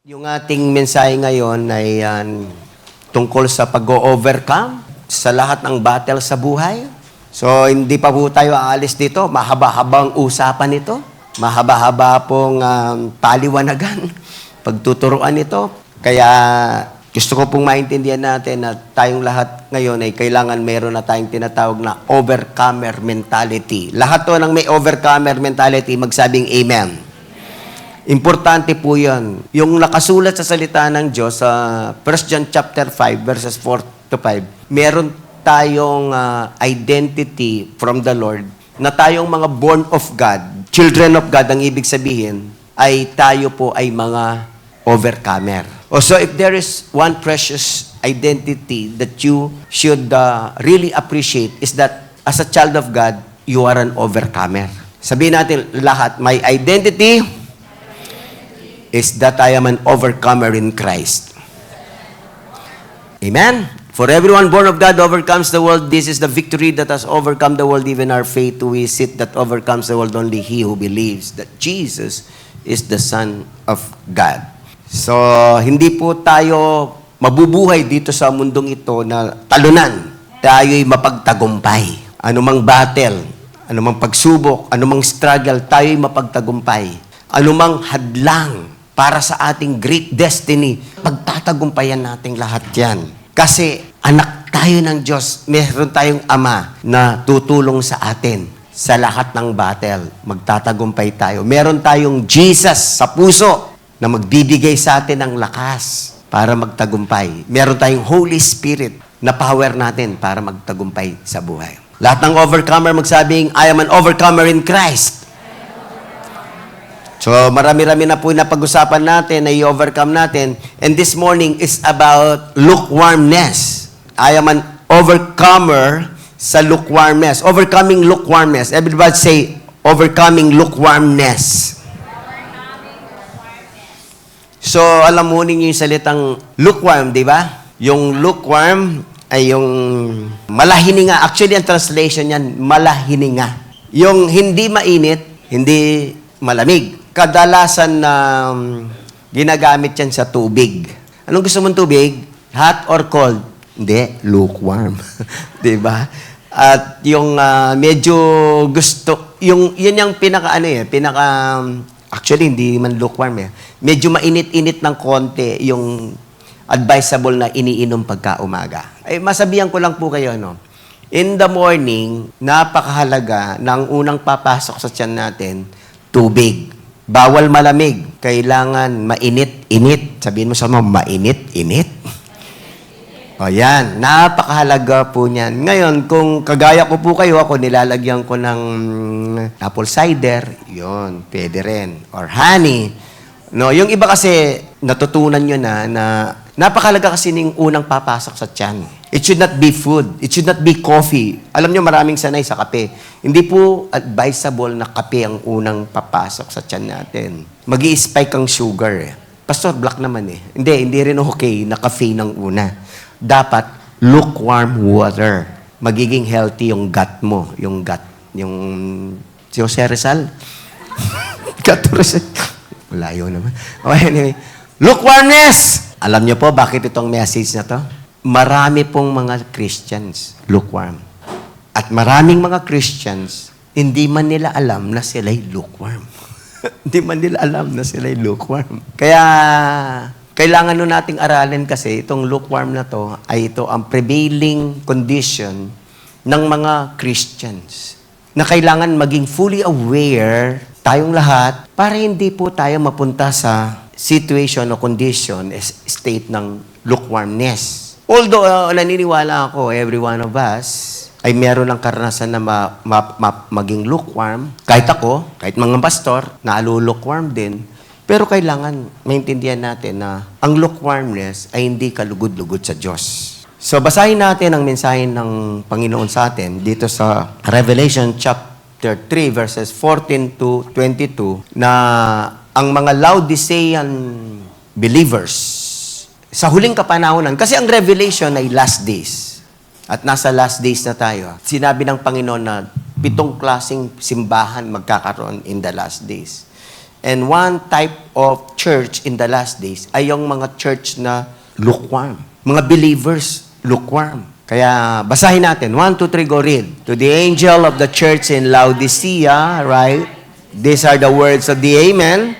Yung ating mensahe ngayon ay tungkol sa pag-overcome sa lahat ng battle sa buhay. So, hindi pa po tayo aalis dito. Mahaba-habang usapan ito. Mahaba-haba pong paliwanagan, pagtuturuan ito. Kaya gusto ko pong maintindihan natin na tayong lahat ngayon ay kailangan meron na tayong tinatawag na overcomer mentality. Lahat to ng may overcomer mentality, magsabing amen. Importante po yan. Yung nakasulat sa salita ng Diyos sa 1 John chapter 5, verses 4 to 5, meron tayong identity from the Lord na tayong mga born of God, children of God, ang ibig sabihin, ay tayo po ay mga overcomer. So if there is one precious identity that you should really appreciate is that as a child of God, you are an overcomer. Sabihin natin lahat, my identity is that I am an overcomer in Christ. Amen? For everyone born of God overcomes the world. This is the victory that has overcome the world, even our faith. Who is it that overcomes the world? Only he who believes that Jesus is the Son of God. So, hindi po tayo mabubuhay dito sa mundong ito na talunan. Tayo'y mapagtagumpay. Anumang battle, anumang pagsubok, anumang struggle, tayo'y mapagtagumpay. Anumang hadlang para sa ating great destiny, pagtatagumpayan natin lahat yan. Kasi anak tayo ng Diyos, meron tayong Ama na tutulong sa atin sa lahat ng battle. Magtatagumpay tayo. Meron tayong Jesus sa puso na magbibigay sa atin ng lakas para magtagumpay. Meron tayong Holy Spirit na power natin para magtagumpay sa buhay. Lahat ng overcomer magsabing, I am an overcomer in Christ. So, marami-rami na po na pag-usapan natin, na i-overcome natin. And this morning is about lukewarmness. I am an overcomer sa lukewarmness. Overcoming lukewarmness. Everybody say, overcoming lukewarmness. So, alam mo ninyo yung salitang lukewarm, di ba? Yung lukewarm ay yung malahininga. Actually, ang translation yan, malahininga. Yung hindi mainit, hindi malamig. Kadalasan na ginagamit yan sa tubig. Anong gusto mong tubig? Hot or cold? Hindi, lukewarm. Diba? At yung medyo gusto, yun yung actually hindi man lukewarm eh. Medyo mainit-init ng konti yung advisable na iniinom pagka umaga. Ay, masabihan ko lang po kayo, no? In the morning, napakahalaga ng unang papasok sa tiyan natin, tubig. Bawal malamig. Kailangan mainit-init. Sabihin mo sa mga, mainit-init. O yan, napakahalaga po niyan. Ngayon, kung kagaya ko po kayo, ako nilalagyan ko ng apple cider, yon, pwede rin. Or honey. No, yung iba kasi, natutunan nyo na napakahalaga kasi ng unang papasok sa tiyan. It should not be food. It should not be coffee. Alam nyo, maraming sanay sa kape. Hindi po advisable na kape ang unang papasok sa tiyan natin. Mag-i-spike ang sugar eh. Pastor, black naman eh. Hindi rin okay na cafe ng una. Dapat lukewarm water. Magiging healthy yung gut mo. Yung si Jose Rizal. Gut Rizal. Malayo naman. Okay, anyway. Lukewarmness! Alam niyo po bakit itong message na to? Marami pong mga Christians lukewarm. At maraming mga Christians, hindi man nila alam na sila'y lukewarm. Hindi man nila alam na sila'y lukewarm. Kaya, kailangan nun nating aralin kasi itong lukewarm na to ay ito ang prevailing condition ng mga Christians na kailangan maging fully aware tayong lahat para hindi po tayo mapunta sa situation o condition, state ng lukewarmness. Although, naniniwala ako, every one of us ay meron ng karanasan na maging lukewarm. Kahit ako, kahit mga pastor, lukewarm din. Pero kailangan maintindihan natin na ang lukewarmness ay hindi kalugod-lugod sa Diyos. So, basahin natin ang mensahe ng Panginoon sa atin dito sa Revelation chapter 3, verses 14 to 22, na ang mga Laodicean believers sa huling kapanahonan, kasi ang Revelation ay last days. At nasa last days na tayo. Sinabi ng Panginoon na 7 klaseng simbahan magkakaroon in the last days. And one type of church in the last days ay yung mga church na lukewarm. Mga believers, lukewarm. Kaya basahin natin. 1, 2, 3, go read. To the angel of the church in Laodicea, right? These are the words of the Amen,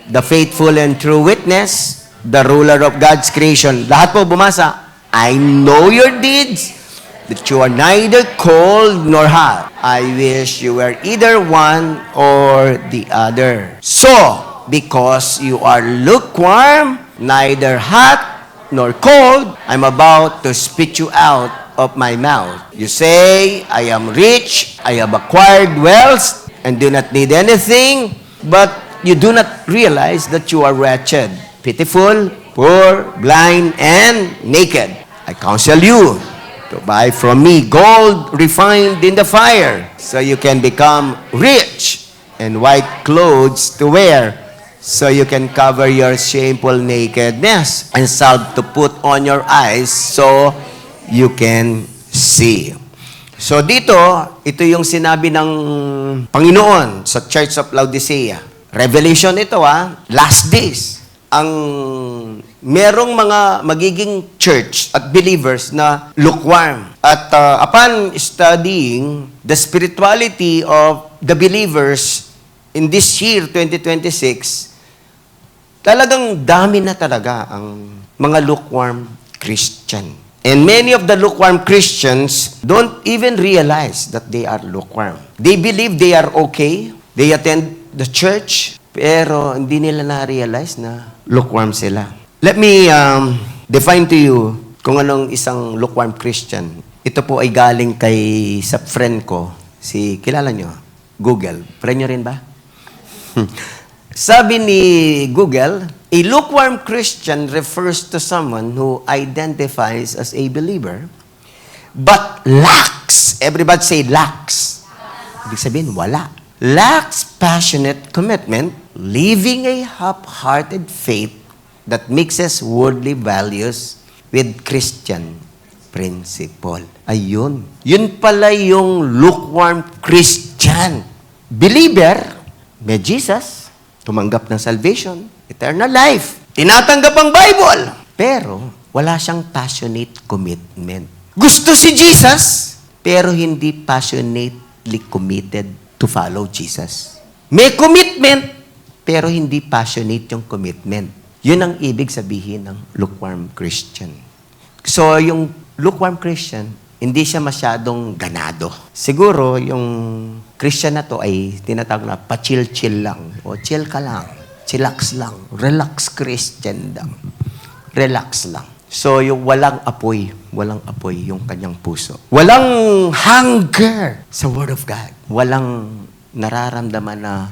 the faithful and true witness, the ruler of God's creation. Lahat po bumasa. I know your deeds, that you are neither cold nor hot. I wish you were either one or the other. So, because you are lukewarm, neither hot nor cold, I'm about to spit you out of my mouth. You say, I am rich, I have acquired wealth, and do not need anything, but you do not realize that you are wretched, pitiful, poor, blind, and naked. I counsel you to buy from me gold refined in the fire, so you can become rich, and white clothes to wear, so you can cover your shameful nakedness, and salve to put on your eyes, so you can see. So dito, ito yung sinabi ng Panginoon sa Church of Laodicea. Revelation ito last days. Ang merong mga magiging church at believers na lukewarm. At upon studying the spirituality of the believers in this year, 2026, talagang dami na talaga ang mga lukewarm Christian. And many of the lukewarm Christians don't even realize that they are lukewarm. They believe they are okay. They attend the church, pero hindi nila na-realize na lukewarm sila. Let me define to you kung anong isang lukewarm Christian. Ito po ay galing sa friend ko, kilala nyo, Google. Friend nyo rin ba? Sabi ni Google, a lukewarm Christian refers to someone who identifies as a believer but lacks, everybody say lacks. Ibig sabihin, wala. Lacks passionate commitment, living a half-hearted faith that mixes worldly values with Christian principle. Ayun. Yun pala yung lukewarm Christian. Believer, may Jesus, tumanggap ng salvation, eternal life, tinatanggap ang Bible, pero wala siyang passionate commitment. Gusto si Jesus, pero hindi passionately committed to follow Jesus. May commitment, pero hindi passionate yung commitment. Yun ang ibig sabihin ng lukewarm Christian. So, yung lukewarm Christian, hindi siya masyadong ganado. Siguro, yung Christian na to ay tinatawag na pa-chill-chill lang. O chill ka lang. Chillax lang. Relax Christian lang. Relax lang. So, yung walang apoy yung kanyang puso. Walang hunger sa Word of God. Walang nararamdaman na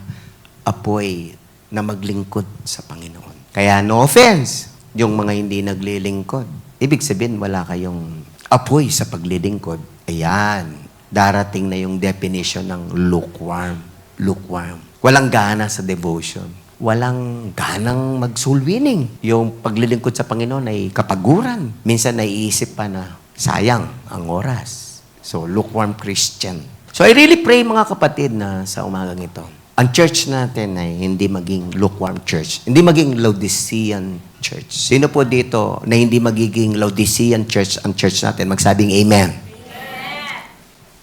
apoy na maglingkod sa Panginoon. Kaya no offense, yung mga hindi naglilingkod. Ibig sabihin, wala kayong apoy sa paglilingkod. Ayan, darating na yung definition ng lukewarm. Lukewarm. Walang gana sa devotion. Walang ganang mag-soul winning. Yung paglilingkod sa Panginoon ay kapaguran. Minsan naiisip pa na sayang ang oras. So, lukewarm Christian. So, I really pray mga kapatid na sa umagang ito, ang church natin ay hindi maging lukewarm church. Hindi maging Laodicean church. Sino po dito na hindi magiging Laodicean church ang church natin? Magsabing amen.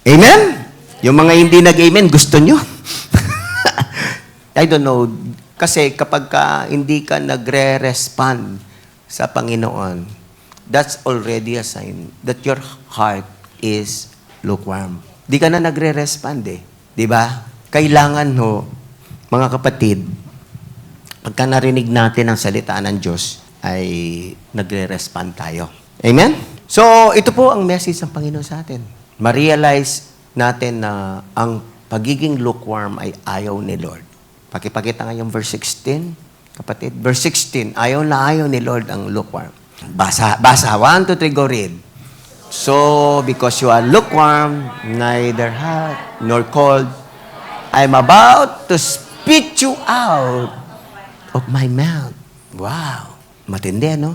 Amen? Amen? Yung mga hindi nag-amen, gusto nyo? I don't know. Kasi kapag hindi ka nagre-respond sa Panginoon, that's already a sign that your heart is lukewarm. Di ka na nagre-respond Di ba? Kailangan mga kapatid, pagka narinig natin ang salita ng Diyos, ay nagre-respond tayo. Amen? So, ito po ang message ng Panginoon sa atin. Ma-realize natin na ang pagiging lukewarm ay ayaw ni Lord. Pakipakita nga yung verse 16, kapatid. Verse 16, ayaw ni Lord ang lukewarm. Basa. 1, 2, 3, go read. So, because you are lukewarm, neither hot nor cold, I'm about to spit you out of my mouth. Wow. Matindi, no?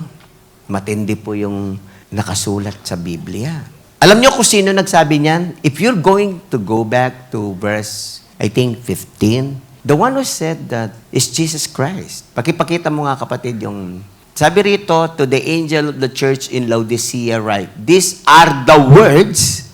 Matindi po yung nakasulat sa Biblia. Alam niyo kung sino nagsabi niyan? If you're going to go back to verse, I think, 15, The one who said that is Jesus Christ. Pakipakita mo nga kapatid yung, sabi rito, to the angel of the church in Laodicea write, these are the words,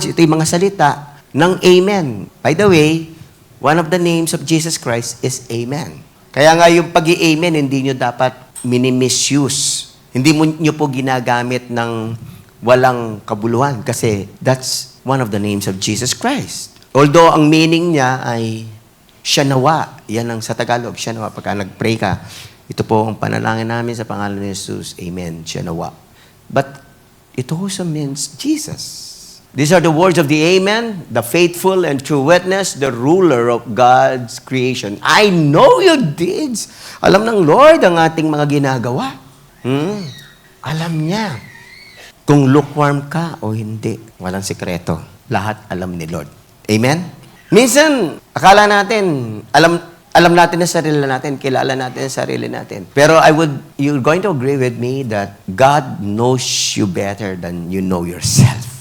ito yung mga salita ng Amen. By the way, one of the names of Jesus Christ is Amen. Kaya nga yung pag-i-Amen, hindi nyo dapat mini-misuse. Hindi nyo po ginagamit ng walang kabuluhan kasi that's one of the names of Jesus Christ. Although ang meaning niya ay siya nawa. Yan ang sa Tagalog, siya nawa. Pagka nag-pray ka, ito po ang panalangin namin sa pangalan ni Jesus. Amen. Siya nawa. But it also means Jesus. These are the words of the Amen, the faithful and true witness, the ruler of God's creation. I know your deeds. Alam ng Lord ang ating mga ginagawa. Alam niya kung lukewarm ka o hindi. Walang sikreto. Lahat alam ni Lord. Amen? Minsan, akala natin, alam natin ang sarili natin, kilala natin ang sarili natin. Pero you're going to agree with me that God knows you better than you know yourself.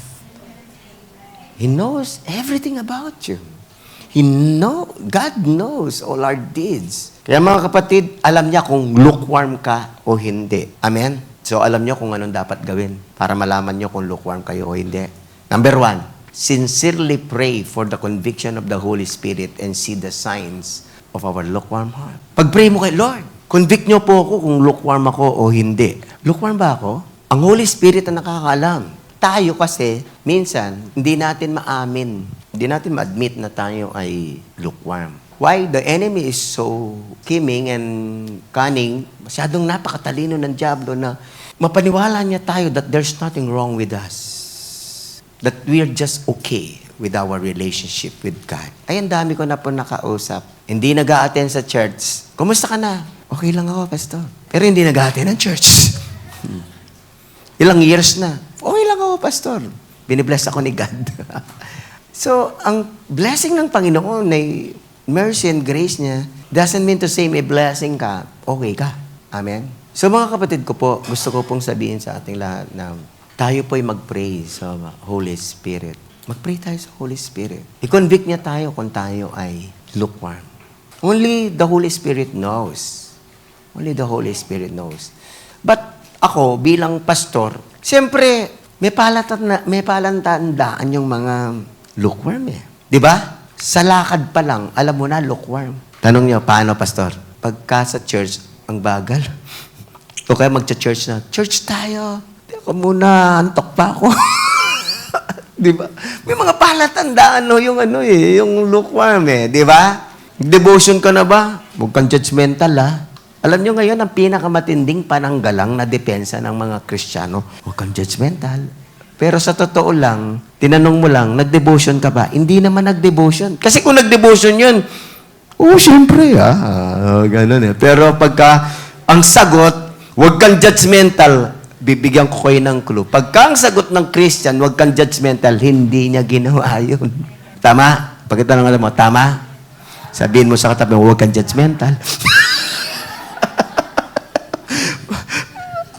He knows everything about you. God knows all our deeds. Kaya mga kapatid, alam niya kung lukewarm ka o hindi. Amen? So alam niyo kung anong dapat gawin para malaman niyo kung lukewarm kayo o hindi. Number 1, sincerely pray for the conviction of the Holy Spirit and see the signs of our lukewarm heart. Pag-pray mo kay Lord, convict niyo po ako kung lukewarm ako o hindi. Lukewarm ba ako? Ang Holy Spirit ang nakakaalam. Tayo kasi, minsan, hindi natin maamin. Hindi natin ma-admit na tayo ay lukewarm. Why? The enemy is so scheming and cunning, masyadong napakatalino ng diablo na mapaniwala niya tayo that there's nothing wrong with us. That we're just okay with our relationship with God. Ay, ang dami ko na po nakausap. Hindi nag-a-attend sa church. Kumusta ka na? Okay lang ako, pastor. Pero hindi nag-a-attend ng church. Ilang years na. Okay lang ako, pastor. Binibless ako ni God. So, ang blessing ng Panginoon ay mercy and grace niya doesn't mean to say may blessing ka, okay ka. Amen? So, mga kapatid ko po, gusto ko pong sabihin sa ating lahat na tayo po'y mag-pray sa Holy Spirit. Mag-pray tayo sa Holy Spirit. I-convict niya tayo kung tayo ay lukewarm. Only the Holy Spirit knows. Only the Holy Spirit knows. But ako, bilang pastor, siyempre, may palatandaan yung mga lukewarm eh. Di ba? Sa lakad pa lang, alam mo na, lukewarm. Tanong niyo, paano, pastor? Pagka sa church, ang bagal. O kaya magcha-church na, church tayo. Ako muna, antok pa ako. Di ba? May mga palatandaan yung lukewarm eh. Di ba? Devotion ka na ba? Huwag kang judgmental Alam nyo ngayon, ang pinakamatinding pananggalang na depensa ng mga Kristiyano, huwag kang judgmental. Pero sa totoo lang, tinanong mo lang, nag-devotion ka ba? Hindi naman nag-devotion. Kasi kung nag-devotion yun, syempre ganun eh. Pero pagka ang sagot, huwag kang judgmental, bibigyan ko kayo ng clue. Pagka ang sagot ng Christian, huwag kang judgmental, hindi niya ginawa yun. Tama? Pagkitanong alam mo, tama? Sabihin mo sa katabi, huwag kang judgmental.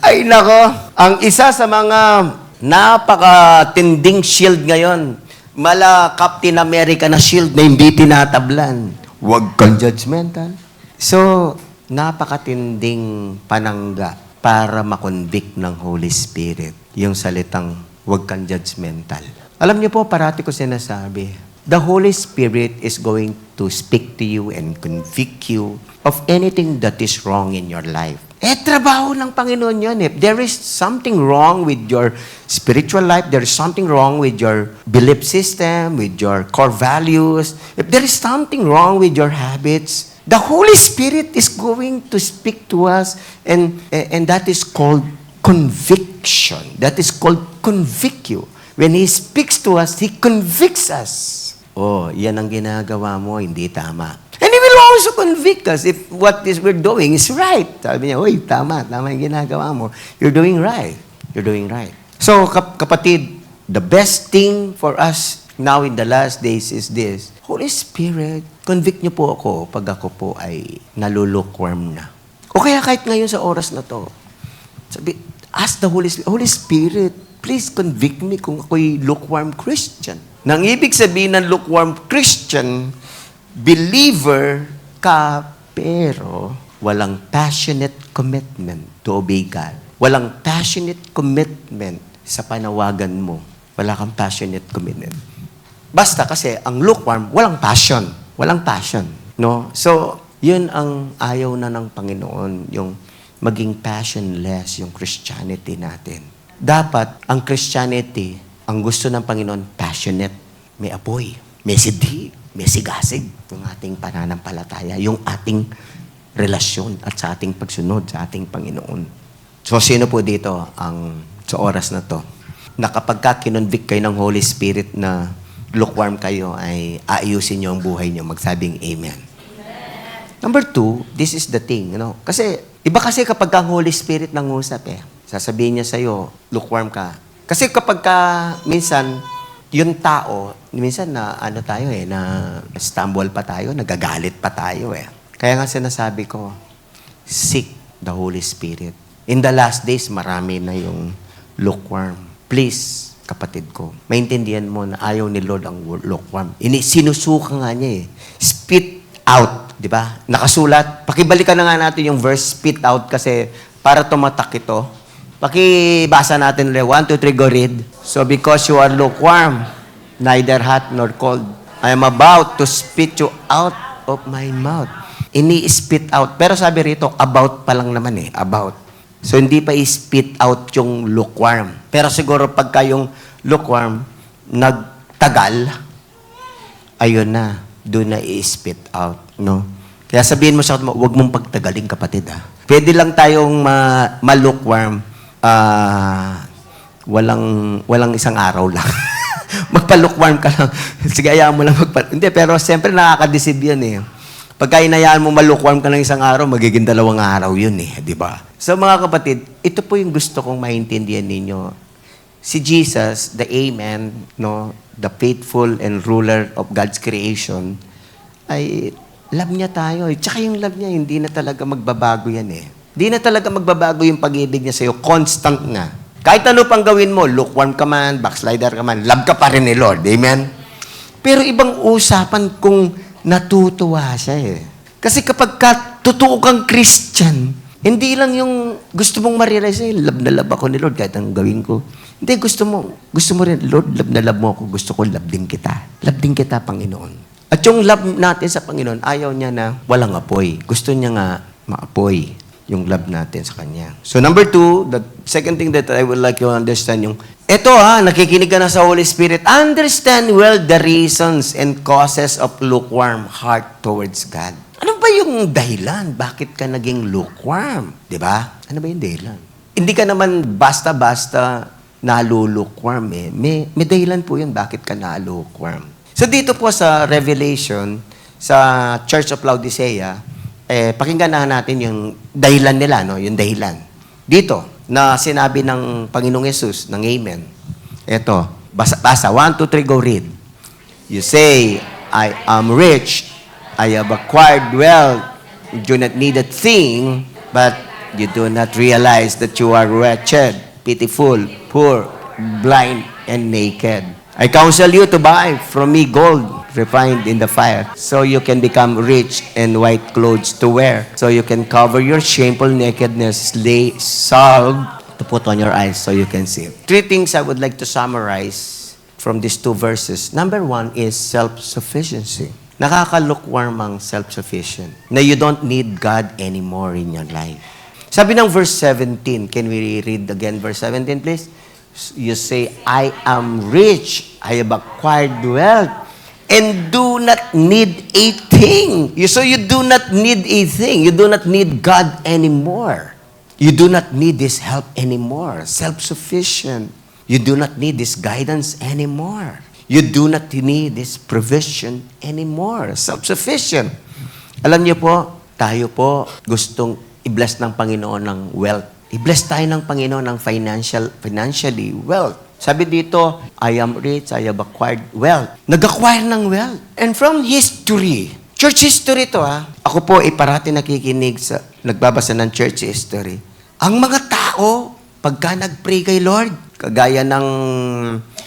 Ay nako, ang isa sa mga napakatinding shield ngayon, mala Captain America na shield na hindi tinatablan. Huwag kang judgmental. So, napakatinding panangga para makonvict ng Holy Spirit. Yung salitang, huwag kang judgmental. Alam niyo po, parati ko sinasabi, the Holy Spirit is going to speak to you and convict you of anything that is wrong in your life. Trabaho ng Panginoon yun. If there is something wrong with your spiritual life, there is something wrong with your belief system, with your core values, if there is something wrong with your habits, the Holy Spirit is going to speak to us and that is called conviction. That is called convict you. When He speaks to us, He convicts us. Yan ang ginagawa mo, hindi tama. And He will also convict us if what we're doing is right. Sabi niya, tama yung ginagawa mo. You're doing right. You're doing right. So, kapatid, the best thing for us now in the last days is this. Holy Spirit, convict niyo po ako pag ako po ay nalulukewarm na. O kaya kahit ngayon sa oras na to, ask the Holy Spirit, please convict me kung ako'y lukewarm Christian. Nang ibig sabihin ng lukewarm Christian, Believer ka, pero walang passionate commitment to obey God. Walang passionate commitment sa panawagan mo. Wala kang passionate commitment. Basta kasi ang lukewarm, walang passion. Walang passion. No? So, yun ang ayaw na ng Panginoon, yung maging passionless yung Christianity natin. Dapat, ang Christianity, ang gusto ng Panginoon, passionate. May apoy, may sidhi, may sigasig. Yung ating pananampalataya, yung ating relasyon at sa ating pagsunod sa ating Panginoon. So, sino po dito ang sa oras na to, na kapag kinonvict kayo ng Holy Spirit na lukewarm kayo, ay aayusin nyo ang buhay nyo, magsabing Amen. Number 2, this is the thing, Kasi, iba kasi kapag ang Holy Spirit nangusap sasabihin niya sa'yo, lukewarm ka. Kasi kapag minsan, yung tao, minsan na tayo na stumble pa tayo, nagagalit pa tayo Kaya nga sinasabi ko, seek the Holy Spirit. In the last days, marami na yung lukewarm. Please, kapatid ko, maintindihan mo na ayaw ni Lord ang lukewarm. Sinusuka nga niya Spit out, di ba? Nakasulat. Pakibalikan na nga natin yung verse, spit out, kasi para tumatak ito. Pakibasa natin ulit. 1, 2, 3, go read. So because you are lukewarm, neither hot nor cold, I am about to spit you out of my mouth. Ini-spit out. Pero sabi rito, about pa lang naman about. So hindi pa i-spit out yung lukewarm. Pero siguro pagka yung lukewarm nagtagal, ayun na, doon na i-spit out. No? Kaya sabihin mo sa kapatid mo, huwag mong pagtagalin, kapatid. Pwede lang tayong ma-lukewarm. Walang isang araw lang. Magpa-lukewarm ka lang. Sige, ayaan mo lang Hindi, pero siyempre nakaka-deceive yan Pagka inayaan mo ma-lukewarm ka ng isang araw, magiging 2 araw yun di ba? So mga kapatid, ito po yung gusto kong maintindihan ninyo. Si Jesus, the Amen, the faithful and ruler of God's creation, ay love niya tayo. Tsaka yung love niya, hindi na talaga magbabago yan Hindi na talaga magbabago yung pag-ibig niya sa'yo. Constant na. Kahit ano pang gawin mo, lukewarm ka man, backslider ka man, love ka pa rin ni Lord. Amen? Pero ibang usapan kung natutuwa siya Kasi kapag totoo kang Christian, hindi lang yung gusto mong ma-realize love na love ako ni Lord kahit ang gawin ko. Hindi, gusto mo rin, Lord, love na love mo ako, gusto ko love din kita. Love din kita, Panginoon. At yung love natin sa Panginoon, ayaw niya na walang apoy. Gusto niya nga maapoy yung love natin sa Kanya. So number 2, the second thing that I would like you to understand eto nakikinig ka na sa Holy Spirit, understand well the reasons and causes of lukewarm heart towards God. Ano ba yung dahilan? Bakit ka naging lukewarm? Diba? Ano ba yung dahilan? Hindi ka naman basta-basta nalulukewarm May dahilan po yun bakit ka nalukewarm. So dito po sa Revelation, sa Church of Laodicea, pakinggan na natin yung dahilan nila, yung dahilan. Dito, na sinabi ng Panginoong Yesus, ng Amen. Ito, basa. 1, 2, 3, go read. You say, I am rich, I have acquired wealth, you do not need a thing, but you do not realize that you are wretched, pitiful, poor, blind, and naked. I counsel you to buy from me gold refined in the fire, so you can become rich, and white clothes to wear, so you can cover your shameful nakedness, lay salve to put on your eyes so you can see. 3 things I would like to summarize from these 2 verses. Number 1 is self-sufficiency. Nakaka-lukewarm ang self-sufficient, na you don't need God anymore in your life. Sabi ng verse 17, can we read again verse 17 please? You say, I am rich, I have acquired wealth, and do not need a thing. So you do not need a thing. You do not need God anymore. You do not need His help anymore. Self-sufficient. You do not need His guidance anymore. You do not need His provision anymore. Self-sufficient. Alam niyo po, tayo po gustong i-bless ng Panginoon ng wealth. I-bless tayo ng Panginoon ng financially wealth. Sabi dito, I am rich, I have acquired wealth. Nag-acquire ng wealth. And from history, church history to Ako po ay parati nakikinig nagbabasa ng church history. Ang mga tao, pagka nag-pray kay Lord, kagaya ng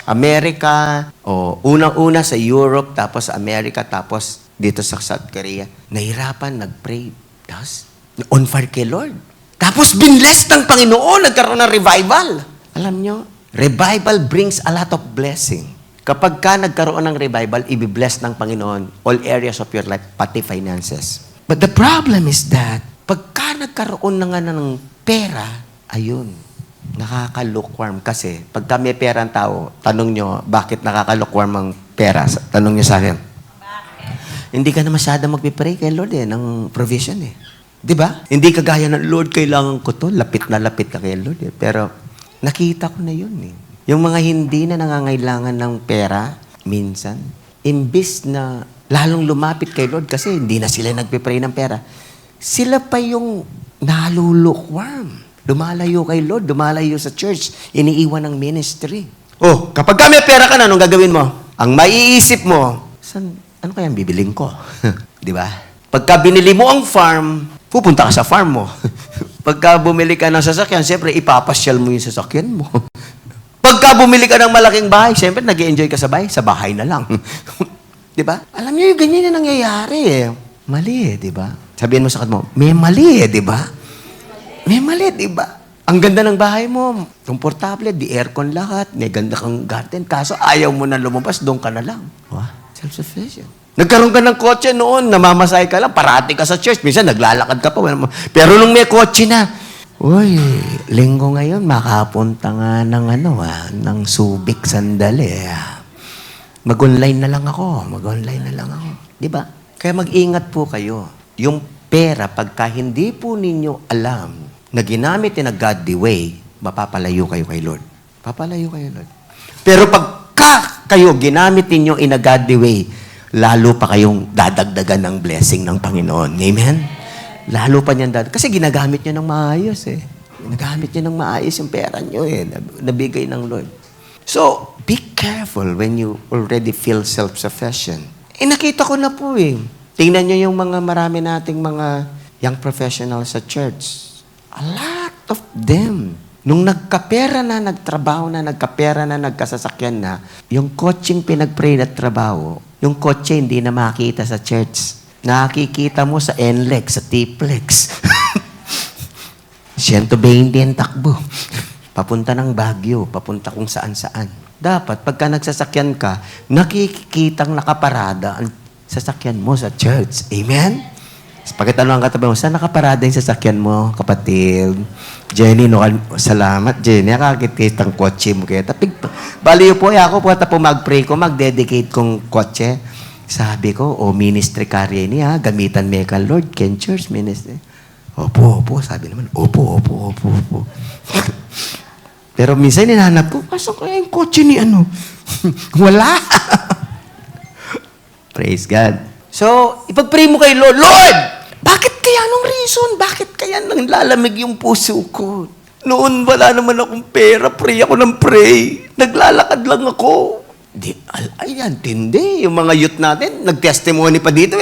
Amerika, o unang-una sa Europe, tapos sa Amerika, tapos dito sa South Korea. Nahirapan, nag-pray. Tapos, on fire kay Lord. Tapos, binless ng Panginoon, nagkaroon ng revival. Alam nyo, revival brings a lot of blessing. Kapag ka nagkaroon ng revival, ibibless ng Panginoon all areas of your life, pati finances. But the problem is that, pagka nagkaroon na nga ng pera, ayun, nakaka-lukewarm. Kasi, pagka may pera ang tao, tanong nyo, bakit nakaka-lukewarm ang pera? Tanong nyo sa akin. Bakit? Hindi ka na masyado magpipray kay Lord ng provision Di ba? Hindi kagaya ng Lord, kailangan ko to. Lapit na lapit ka kay Lord Pero, nakita ko na yun Yung mga hindi na nangangailangan ng pera, minsan, imbis na lalong lumapit kay Lord kasi hindi na sila nagpipray ng pera, sila pa yung nalulukwam. Lumalayo kay Lord, lumalayo sa church, iniiwan ng ministry. Oh, kapag ka may pera ka na, anong gagawin mo? Ang maiisip mo, ano kaya bibiling ko? Di ba? Pagka binili mo ang farm, pupunta ka sa farm mo. Pagka bumili ka ng sasakyan, siyempre ipapasyal mo yung sasakyan mo. Pagka bumili ka ng malaking bahay, siyempre nag-i-enjoy ka sa bahay na lang. Di ba? Alam niyo, yung ganyan na nangyayari Mali di ba? Sabihin mo sa kanila mo, may mali di ba? May mali, di ba? Ang ganda ng bahay mo, komportable, di aircon lahat, may ganda kang garden, kaso ayaw mo na lumabas, doon ka na lang. Self-sufficient. Nagkaroon ka ng kotse noon, namamasay ka lang, parati ka sa church, minsan naglalakad ka pa. Pero nung may kotse na, uy, linggo ngayon, makapunta nga ng Subic sandali. Mag-online na lang ako. Di ba? Kaya mag-ingat po kayo. Yung pera, pagka hindi po ninyo alam na ginamit in a godly way, mapapalayo kayo kay Lord. Papalayo kayo, Lord. Pero pagka kayo ginamit ninyo in a godly way, lalo pa kayong dadagdagan ng blessing ng Panginoon. Amen? Lalo pa niyan dadagdagan. Kasi ginagamit niyo ng maayos Ginagamit niyo ng maayos yung pera niyo nabigay ng Lord. So, be careful when you already feel self-sufficient. Nakita ko na po Tingnan niyo yung marami nating mga young professionals sa church. A lot of them. Nung nagkapera na, nagtrabaho na, nagkapera na, nagkasasakyan na, yung coaching pinag-pray na trabaho, yung kotse hindi na makita sa church. Nakikita mo sa NLEX, sa T-Plex. 120 ang takbo. Papunta ng Baguio, papunta kung saan-saan. Dapat, pagka nagsasakyan ka, nakikitang nakaparada ang sasakyan mo sa church. Amen? Pagkatanong ang katabi mo, saan nakaparada yung sasakyan mo, kapatid? Jenny, salamat, Jenny. Nakakitang kotse mo kaya. Baliyo po, ako po mag-pray ko, mag-dedicate kong kotse. Sabi ko, ministry career niya, gamitan mo ka, Lord, Ken Church Ministry. Opo. Sabi naman, opo. Pero minsan hinahanap ko, pasok kaya yung kotse ni Wala. Praise God. So, ipag-pray mo kay Lord, Lord, bakit kaya anong reason? Bakit kaya nang lalamig yung puso ko? Noon wala naman akong pera, pray ako ng pray. Naglalakad lang ako. Tindi. Yung mga youth natin, nag-testimony pa dito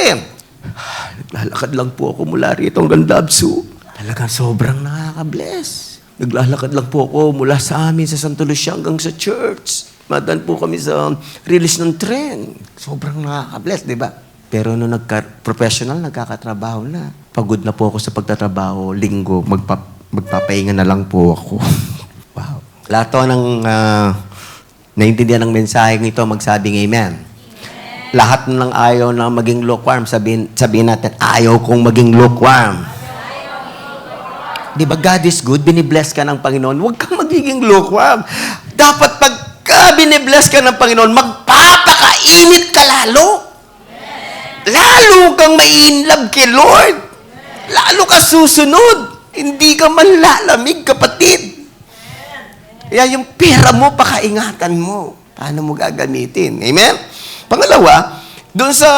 Naglalakad lang po ako mula rito hanggang Dabsu. Talaga sobrang nakaka-bless. Naglalakad lang po ako mula sa amin sa Santo Lucia hanggang sa church. Madan po kami sa release ng tren. Sobrang nakaka-bless, di ba? Pero nung professional, nagkakatrabaho na. Pagod na po ako sa pagtatrabaho. Linggo, magpapahinga na lang po ako. Wow. Lahat ng naintindihan ng mensaheng ito, magsabing amen. Lahat ng ayaw na maging lukewarm, sabihin natin, ayaw kong maging lukewarm. Di ba God is good? Binibless ka ng Panginoon. Huwag kang magiging lukewarm. Dapat pagka binibless ka ng Panginoon, magpapakainit ka lalo. Lalo kang mai-inlove kay Lord. Lalo ka susunod. Hindi ka manlalamig, kapatid. Kaya yung pera mo, pakaingatan mo. Paano mo gagamitin? Amen? Pangalawa, doon sa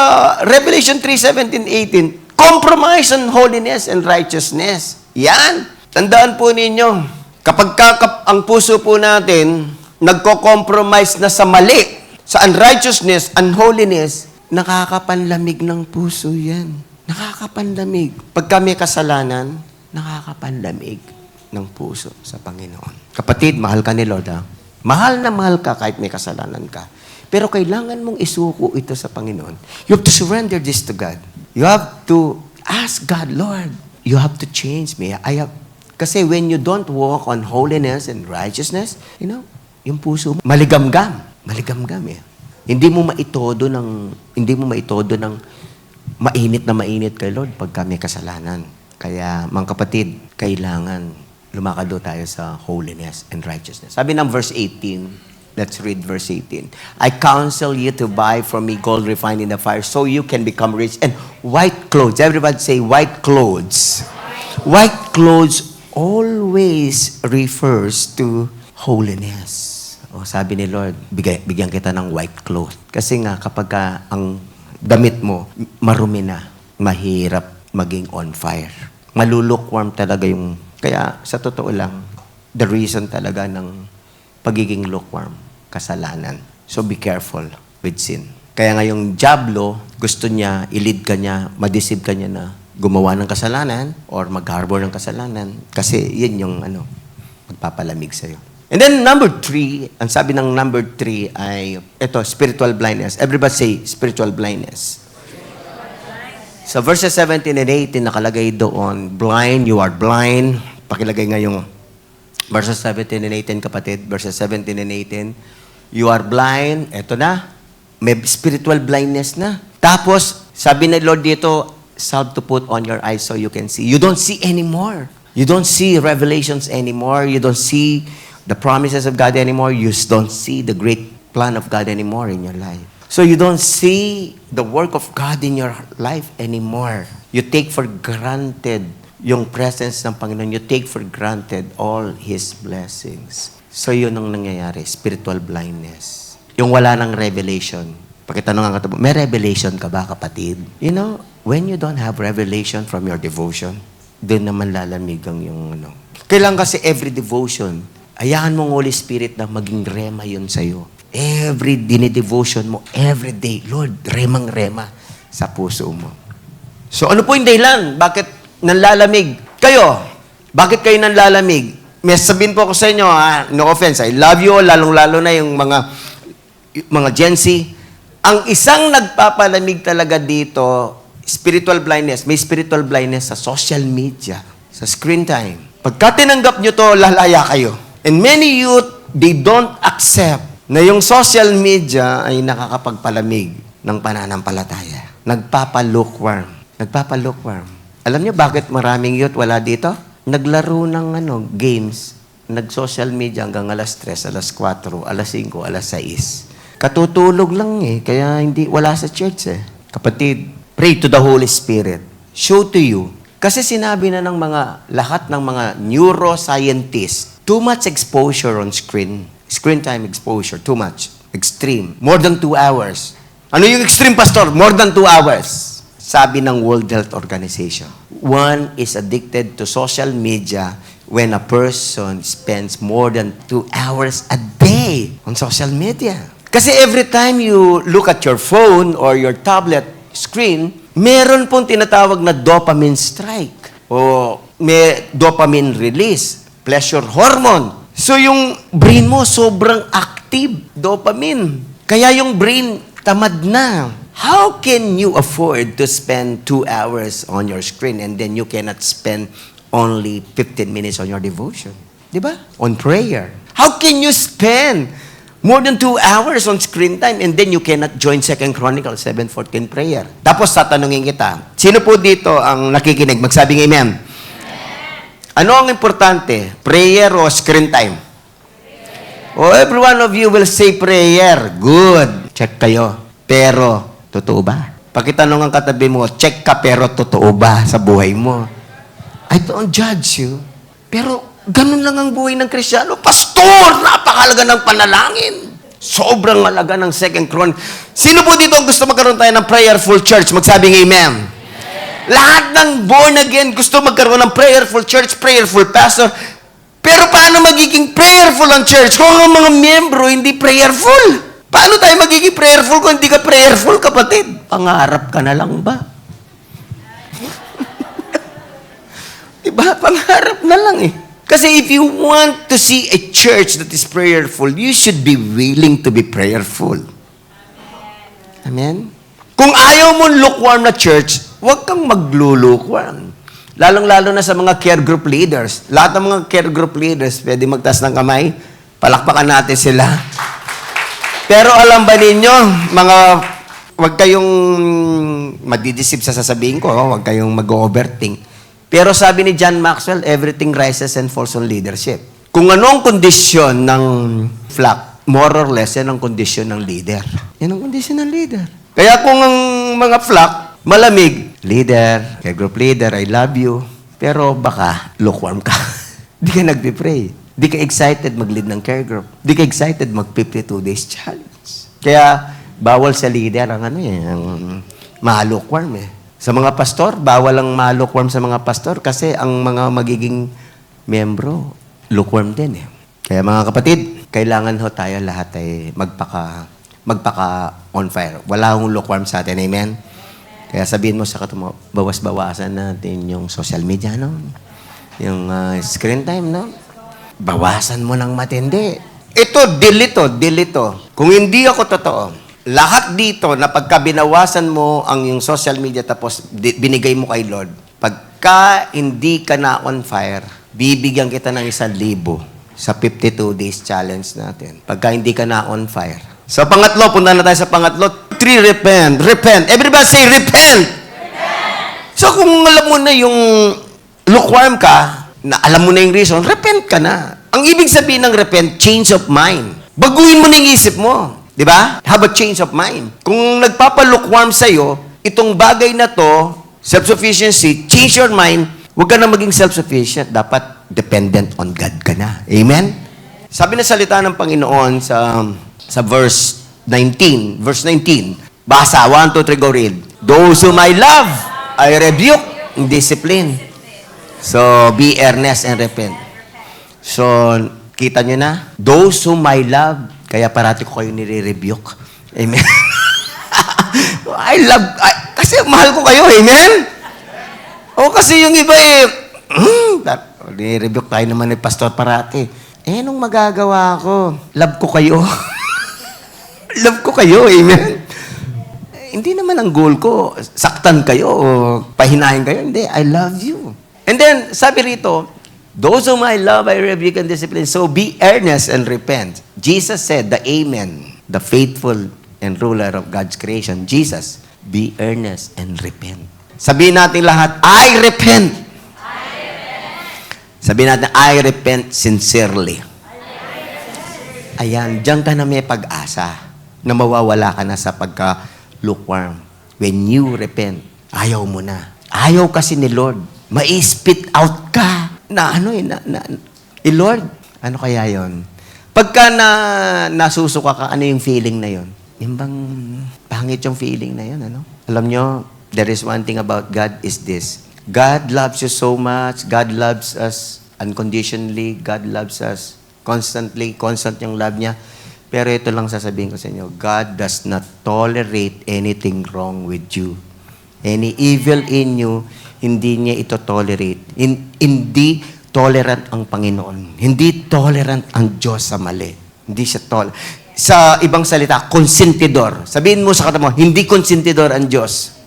Revelation 3:17-18, compromise on holiness and righteousness. Yan. Tandaan po ninyo, kapag ang puso po natin, nagko-compromise na sa mali, sa unrighteousness, unholiness, nakakapanlamig ng puso yan. Nakakapanlamig. Pagka may kasalanan, nakakapanlamig ng puso sa Panginoon. Kapatid, mahal ka ni Lord, ha? Mahal na mahal ka kahit may kasalanan ka. Pero kailangan mong isuko ito sa Panginoon. You have to surrender this to God. You have to ask God, Lord, you have to change me. Kasi when you don't walk on holiness and righteousness, yung puso mo, maligamgam. Maligamgam eh. Hindi mo maitodo ng mainit na mainit kay Lord pagka may kasalanan. Kaya, mga kapatid, kailangan lumakad tayo sa holiness and righteousness. Sabi ng verse 18, let's read verse 18. I counsel you to buy from me gold refined in the fire so you can become rich. And white clothes. Everybody say white clothes. White clothes always refers to holiness. O sabi ni Lord, bigyan kita ng white cloth. Kasi nga kapag ang damit mo marumi na, mahirap maging on fire. Malulukewarm talaga yung... Kaya sa totoo lang, the reason talaga ng pagiging lukewarm, kasalanan. So be careful with sin. Kaya nga yung diablo, gusto niya, i-lead ka niya, madeceive ka niya na gumawa ng kasalanan or mag-harbor ng kasalanan. Kasi yun yung magpapalamig sa'yo. And then number 3, ang sabi ng number 3 ay, spiritual blindness. Everybody say, spiritual blindness. Sa verses 17 and 18, nakalagay doon, blind, you are blind. Pakilagay nga yung verses 17 and 18, kapatid. Verses 17 and 18. You are blind. Eto na. May spiritual blindness na. Tapos, sabi ni Lord dito, salve to put on your eyes so you can see. You don't see anymore. You don't see revelations anymore. You don't see the promises of God anymore. You don't see the great plan of God anymore in your life. So you don't see the work of God in your life anymore. You take for granted yung presence ng Panginoon. You take for granted all His blessings. So yun ang nangyayari, spiritual blindness. Yung wala ng revelation. Pakitanong ang katabi, may revelation ka ba, kapatid? When you don't have revelation from your devotion, doon naman lalamig ang yung Kailangan kasi every devotion, ayahan mong Holy Spirit na maging rema yun sa'yo. Every dinidevotion mo, every day, Lord, remang-rema sa puso mo. So ano po yung dahilan? Bakit nanlalamig? Kayo, bakit kayo nanlalamig? May sabihin po ako sa inyo, no offense, I love you, lalong-lalo na yung mga Gen Z. Ang isang nagpapalamig talaga dito, spiritual blindness, may spiritual blindness sa social media, sa screen time. Pagka tinanggap nyo to, lalaya kayo. And many youth, they don't accept na yung social media ay nakakapagpalamig ng pananampalataya. Nagpapalukewarm. Alam niyo bakit maraming youth wala dito? Naglaro ng games, nag-social media hanggang alas 3, alas 4, alas 5, alas 6. Katutulog lang kaya wala sa church Kapatid, pray to the Holy Spirit. Show to you. Kasi sinabi na ng lahat ng mga neuroscientists, too much exposure on screen time exposure, too much. Extreme. More than 2 hours. Ano yung extreme, Pastor? More than 2 hours. Sabi ng World Health Organization. One is addicted to social media when a person spends more than 2 hours a day on social media. Kasi every time you look at your phone or your tablet screen, meron pong tinatawag na dopamine strike o may dopamine release, pleasure hormone. So yung brain mo sobrang active, dopamine. Kaya yung brain tamad na. How can you afford to spend 2 hours on your screen and then you cannot spend only 15 minutes on your devotion? Diba? On prayer. How can you spend more than 2 hours on screen time and then you cannot join 2 Chronicles 7:14 prayer? Tapos tatanungin kita, sino po dito ang nakikinig? Magsabing amen. Ano ang importante? Prayer o screen time? Oh, every one of you will say prayer. Good. Check kayo. Pero, totoo ba? Pakitanong ang katabi mo, check ka pero totoo ba sa buhay mo? I don't judge you. Pero, ganun lang ang buhay ng Kristiyano. Pastor, napakalaga ng panalangin. Sobrang halaga ng 2 Chronicles. Sino po dito ang gusto magkaroon tayo ng prayerful church? Magsabing amen. Lahat ng born again gusto magkaroon ng prayerful church, prayerful pastor. Pero paano magiging prayerful ang church kung ang mga miyembro hindi prayerful? Paano tayo magiging prayerful kung hindi ka prayerful, kapatid? Pangarap ka na lang ba? Diba? Pangarap na lang Kasi if you want to see a church that is prayerful, you should be willing to be prayerful. Amen? Kung ayaw mo lukewarm na church, huwag kang maglulukewarm. Lalong-lalo na sa mga care group leaders. Lahat ng mga care group leaders, pwede magtas ng kamay. Palakpakan natin sila. Pero alam ba ninyo, huwag kayong madidisip sa sasabihin ko, huwag kayong mag-overthink. Pero sabi ni John Maxwell, everything rises and falls on leadership. Kung ano ang kondisyon ng flock, more or less, yan ang kondisyon ng leader. Yan ang kondisyon ng leader. Kaya kung ang mga flock, malamig, leader, care group leader, I love you, pero baka lukewarm ka. Di ka nagpipray. Di ka excited mag-lead ng care group. Di ka excited mag-52 days challenge. Kaya bawal sa leader ang ang malukewarm Sa mga pastor, bawal ang lukewarm sa mga pastor kasi ang mga magiging membro, lukewarm din Kaya mga kapatid, kailangan ho tayo lahat ay magpaka on fire. Wala akong lukewarm sa atin, amen? Kaya sabihin mo sa katumo, bawas-bawasan natin yung social media, no? Yung screen time, no? Bawasan mo ng matindi. Ito, delito. Kung hindi ako totoo, lahat dito na pagka binawasan mo ang yung social media tapos binigay mo kay Lord, pagka hindi ka na on fire, bibigyan kita ng 1,000 sa 52 days challenge natin. Pagka hindi ka na on fire. Sa pangatlo, punta na tayo sa pangatlo. 3, repent. Repent. Everybody say, repent. So kung alam mo na yung lukewarm ka, na alam mo na yung reason, repent ka na. Ang ibig sabihin ng repent, change of mind. Baguhin mo na yung isip mo. Di ba? Have a change of mind. Kung nagpapalukewarm sa'yo, itong bagay na to, self-sufficiency, change your mind, huwag ka na maging self-sufficient. Dapat dependent on God ka na. Amen? Sabi na salita ng Panginoon sa verse 19. Verse 19. Basa, 1, 2, 3, go read. Those whom I love, I rebuke in discipline. So, be earnest and repent. So, kita nyo na? Those whom I love, kaya parati ko kayo nire-rebuke. Amen? Kasi mahal ko kayo, amen? O kasi yung iba nire-rebuke tayo naman ni Pastor parati. Nung magagawa ko, love ko kayo. Love ko kayo, amen? Hindi naman ang goal ko, saktan kayo o pahinahin kayo. Hindi, I love you. And then, sabi rito, those whom I love, I rebuke and discipline. So be earnest and repent. Jesus said, the Amen, the faithful and ruler of God's creation. Jesus, be earnest and repent. Sabihin natin lahat, I repent. Sabihin natin, I repent sincerely. Ayan, diyan ka na may pag-asa na mawawala ka na sa pagka-lukewarm. When you repent, ayaw mo na. Ayaw kasi ni Lord. Mai-spit out ka. Lord, ano kaya yon? Pagka nasusuka ka, ano yung feeling na yon? Yung bang pangit yung feeling na yon, ano? Alam nyo, there is one thing about God is this. God loves you so much. God loves us unconditionally. God loves us constantly. Constant yung love niya. Pero ito lang sasabihin ko sa inyo, God does not tolerate anything wrong with you. Any evil in you, hindi niya ito tolerate. Hindi tolerant ang Panginoon. Hindi tolerant ang Diyos sa mali. Hindi siya sa ibang salita, konsentidor. Sabihin mo sa katabi mo, hindi konsentidor ang Diyos.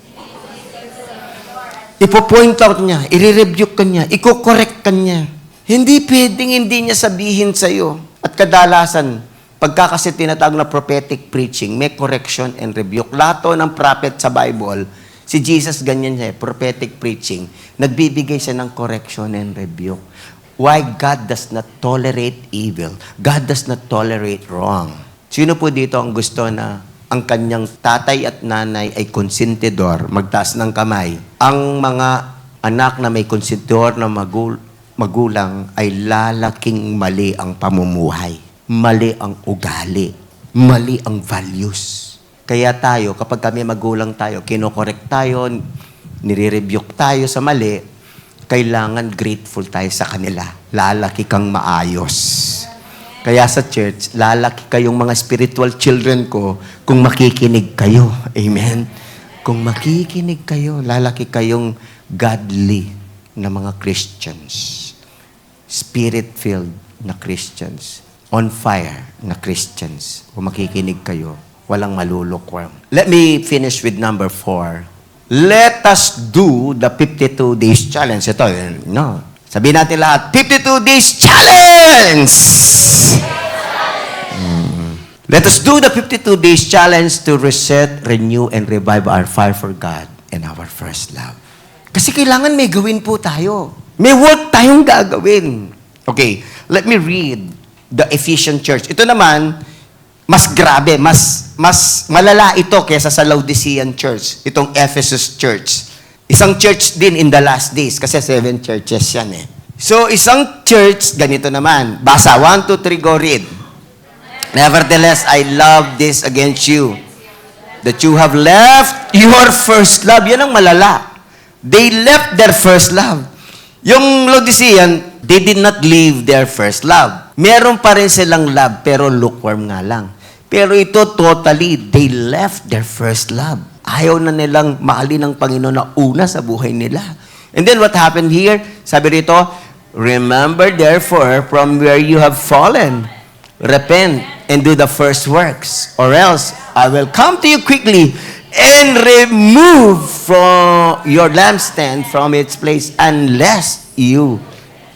Ipo-point out niya, i-rebuke ka niya, i-correct ka niya. Hindi pwedeng hindi niya sabihin sa'yo. At kadalasan, pagka kasi tinatawag na prophetic preaching, may correction and rebuke. Lahat ng prophet sa Bible, si Jesus ganyan siya, prophetic preaching. Nagbibigay siya ng correction and rebuke. Why God does not tolerate evil? God does not tolerate wrong. Sino po dito ang gusto na ang kanyang tatay at nanay ay konsentidor, magtaas ng kamay? Ang mga anak na may konsentidor na magulang ay lalaking mali ang pamumuhay. Mali ang ugali. Mali ang values. Kaya tayo, kapag kami magulang tayo, kinokorek tayo, nire-rebuke tayo sa mali, kailangan grateful tayo sa kanila. Lalaki kang maayos. Kaya sa church, lalaki kayong mga spiritual children ko kung makikinig kayo. Amen? Kung makikinig kayo, lalaki kayong godly na mga Christians. spirit-filled na Christians, on fire na Christians. Kung makikinig kayo, walang malulukwam. Let me finish with number 4. Let us do the 52 days challenge. Ito, no. Sabihin natin lahat, 52 days challenge! Let us do the 52 days challenge to reset, renew, and revive our fire for God and our first love. Kasi kailangan may gawin po tayo. May work tayong gagawin. Okay, let me read the Ephesian church. Ito naman, mas grabe, mas malala ito kaysa sa Laodicean church, itong Ephesus church. Isang church din in the last days, kasi 7 churches yan eh. So, isang church, ganito naman. Basa, 1, 2, 3, go read. Nevertheless, I love this against you, that you have left your first love. Yan ang malala. They left their first love. Yung Laodicean, they did not leave their first love. Meron pa rin silang love, pero lukewarm nga lang. Pero ito, totally, they left their first love. Ayaw na nilang mahalin ng Panginoon na una sa buhay nila. And then what happened here? Sabi rito, remember therefore from where you have fallen, repent and do the first works, or else I will come to you quickly and remove from your lampstand from its place unless you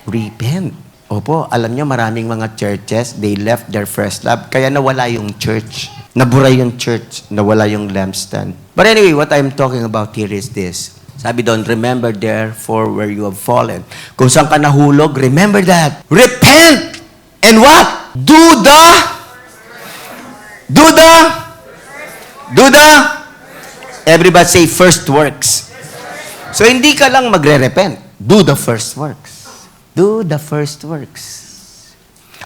repent. Opo, alam nyo, maraming mga churches, they left their first love, kaya nawala yung church. Nabura yung church, nawala yung lampstand. But anyway, what I'm talking about here is this. Sabi doon, remember therefore where you have fallen. Kung saan ka nahulog, remember that. Repent! And what? Do the everybody say first works. So hindi ka lang magre-repent. Do the first works. Do the first works.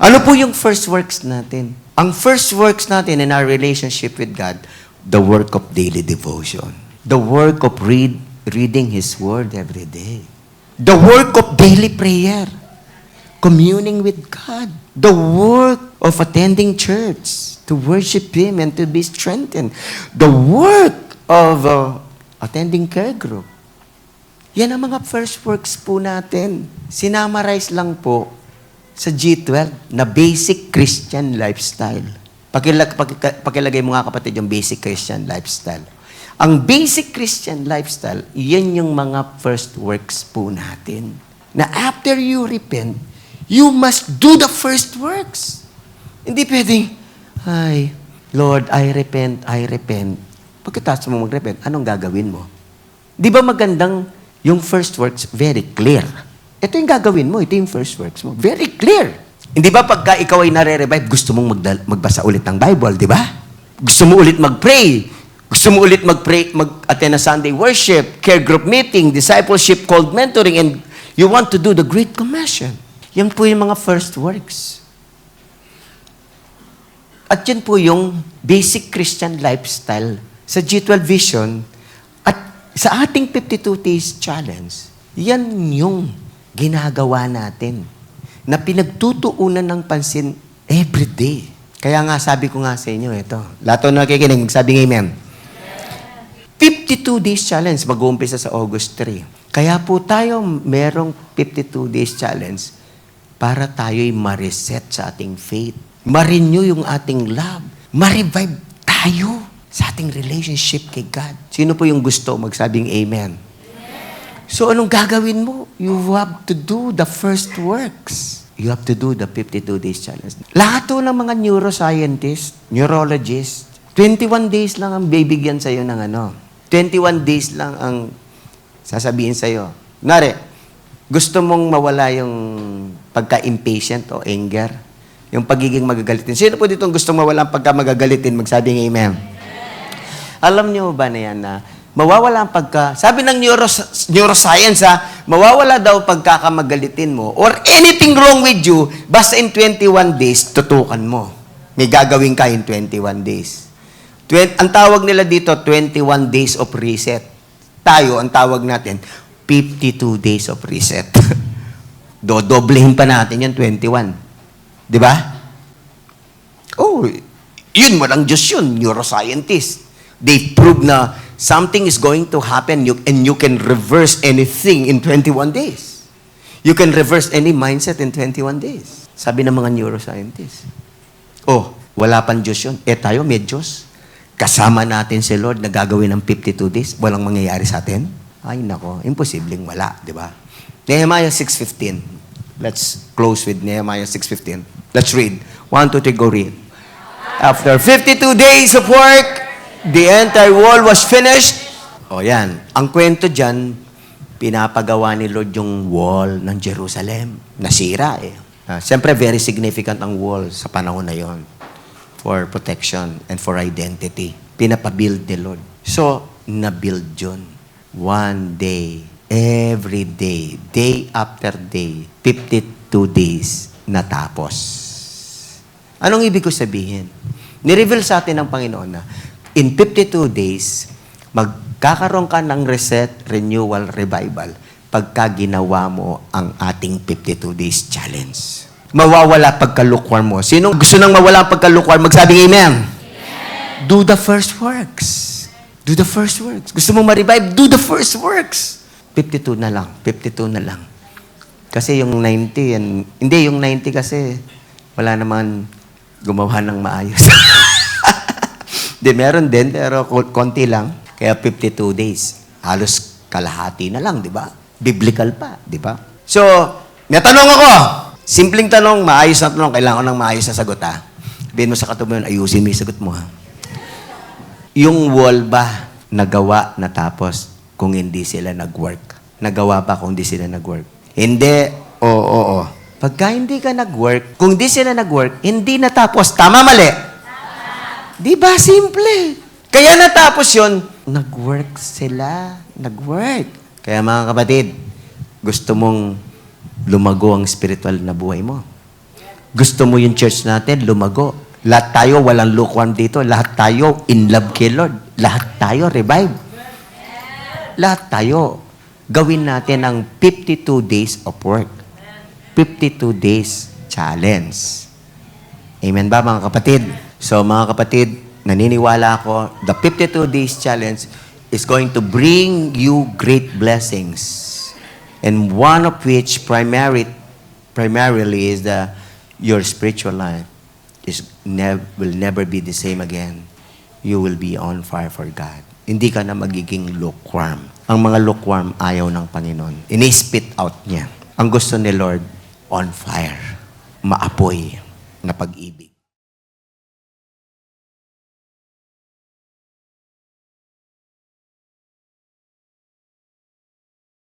Ano po yung first works natin? Ang first works natin in our relationship with God, the work of daily devotion. The work of reading His Word every day. The work of daily prayer. Communing with God. The work of attending church to worship Him and to be strengthened. The work of attending care group. Yan ang mga first works po natin. Sinamarize lang po sa G12 na basic Christian lifestyle. Pakilagay mo nga kapatid yung basic Christian lifestyle. Ang basic Christian lifestyle, yan yung mga first works po natin. Na after you repent, you must do the first works. Hindi pwedeng, ay, Lord, I repent. Pagkatapos mo mag-repent, anong gagawin mo? Di ba magandang yung first works, very clear. Ito yung gagawin mo, ito yung first works mo. Very clear. Hindi ba pagka ikaw ay nare-revive, gusto mong magbasa ulit ng Bible, di ba? Gusto mo ulit mag-pray. Gusto mo ulit mag-attend na Sunday worship, care group meeting, discipleship called mentoring, and you want to do the Great Commission. Yan po yung mga first works. At yan po yung basic Christian lifestyle sa G12 Vision at sa ating 52 Days Challenge. Yan yung ginagawa natin na pinagtutuunan ng pansin every day. Kaya nga sabi ko nga sa inyo, ito. Lahat ng nakikinig, sabi ng amen. 52 Days Challenge, mag-uumpisa sa August 3. Kaya po tayo merong 52 Days Challenge para tayo'y ma-reset sa ating faith. Ma-renew yung ating love. Ma-revive tayo sa ating relationship kay God. Sino po yung gusto magsabing amen? So, anong gagawin mo? You have to do the first works. You have to do the 52 Days Challenge. Lahat to ng mga neuroscientists, neurologists, 21 days lang ang bibigyan sa'yo ng 21 days lang ang sasabihin sa'yo. Nari, gusto mong mawala yung pagka-impatient o anger? Yung pagiging magagalitin. Sino po dito gusto mawala ang pagka-magagalitin? Magsabing amen. Alam niyo ba na yan na mawawala ang sabi ng neuroscience mawawala daw pagkakamagalitin mo or anything wrong with you, basta in 21 days, tutukan mo. May gagawin ka in 21 days. Ang tawag nila dito, 21 days of reset. Tayo, ang tawag natin, 52 days of reset. Dodoblehin pa natin yung 21. Di ba? Oh, yun mo lang Diyos yun, neuroscientist. They prove na something is going to happen and you can reverse anything in 21 days. You can reverse any mindset in 21 days. Sabi ng mga neuroscientists. Oh, wala pang Diyos yun. Tayo may Diyos. Kasama natin si Lord na gagawin ng 52 days. Walang mangyayari sa atin. Ay, nako. Imposibleng wala, di ba? Nehemiah 6:15. Let's close with Nehemiah 6:15. Let's read. 1, 2, 3, go read. After 52 days of work, the entire wall was finished. O yan. Ang kwento dyan, pinapagawa ni Lord yung wall ng Jerusalem. Nasira eh. Siyempre, very significant ang wall sa panahon na yon for protection and for identity. Pinapabuild ni Lord. So, nabuild yun. One day, every day, day after day, 52 days, natapos. Anong ibig ko sabihin? Nireveal sa atin ng Panginoon na in 52 days, magkakaroon ka ng reset, renewal, revival pagka ginawa mo ang ating 52 days challenge. Mawawala pagka-lukewarm mo. Sino gusto nang mawala ang pagka-lukewarm? Magsabing amen. Amen. Do the first works. Do the first works. Gusto mong ma-revive? Do the first works. 52 na lang. 52 na lang. Kasi yung 90, hindi, yung 90 kasi wala naman gumawa ng maayos. Di, meron din, pero konti lang. Kaya 52 days. Halos kalahati na lang, di ba? Biblical pa, di ba? So, natanong ako. Simpleng tanong, maayos na tanong. Kailangan ko ng maayos na sagot, ha? Sabihin mo sa katubo yun, ayusin mo yung sagot mo, ha? Yung wall ba nagawa natapos kung hindi sila nag-work? Nagawa pa kung hindi sila nag-work? Hindi. Oo. Pagka hindi ka nag-work, kung hindi sila nag-work, hindi natapos. Tama, mali? Di ba? Simple. Kaya natapos yun, nag-work sila. Nag-work. Kaya mga kapatid, gusto mong lumago ang spiritual na buhay mo. Gusto mo yung church natin, lumago. Lahat tayo, walang lukewarm dito. Lahat tayo, in love kay Lord. Lahat tayo, revive. Lahat tayo, gawin natin ang 52 days of work. 52 days challenge. Amen ba, mga kapatid? So, mga kapatid, naniniwala ako, the 52 days challenge is going to bring you great blessings. And one of which primarily is your spiritual life will never be the same again. You will be on fire for God. Hindi ka na magiging lukewarm. Ang mga lukewarm ayaw ng Panginoon. Ini-spit out niya. Ang gusto ni Lord, on fire. Maapoy na pag-ibig.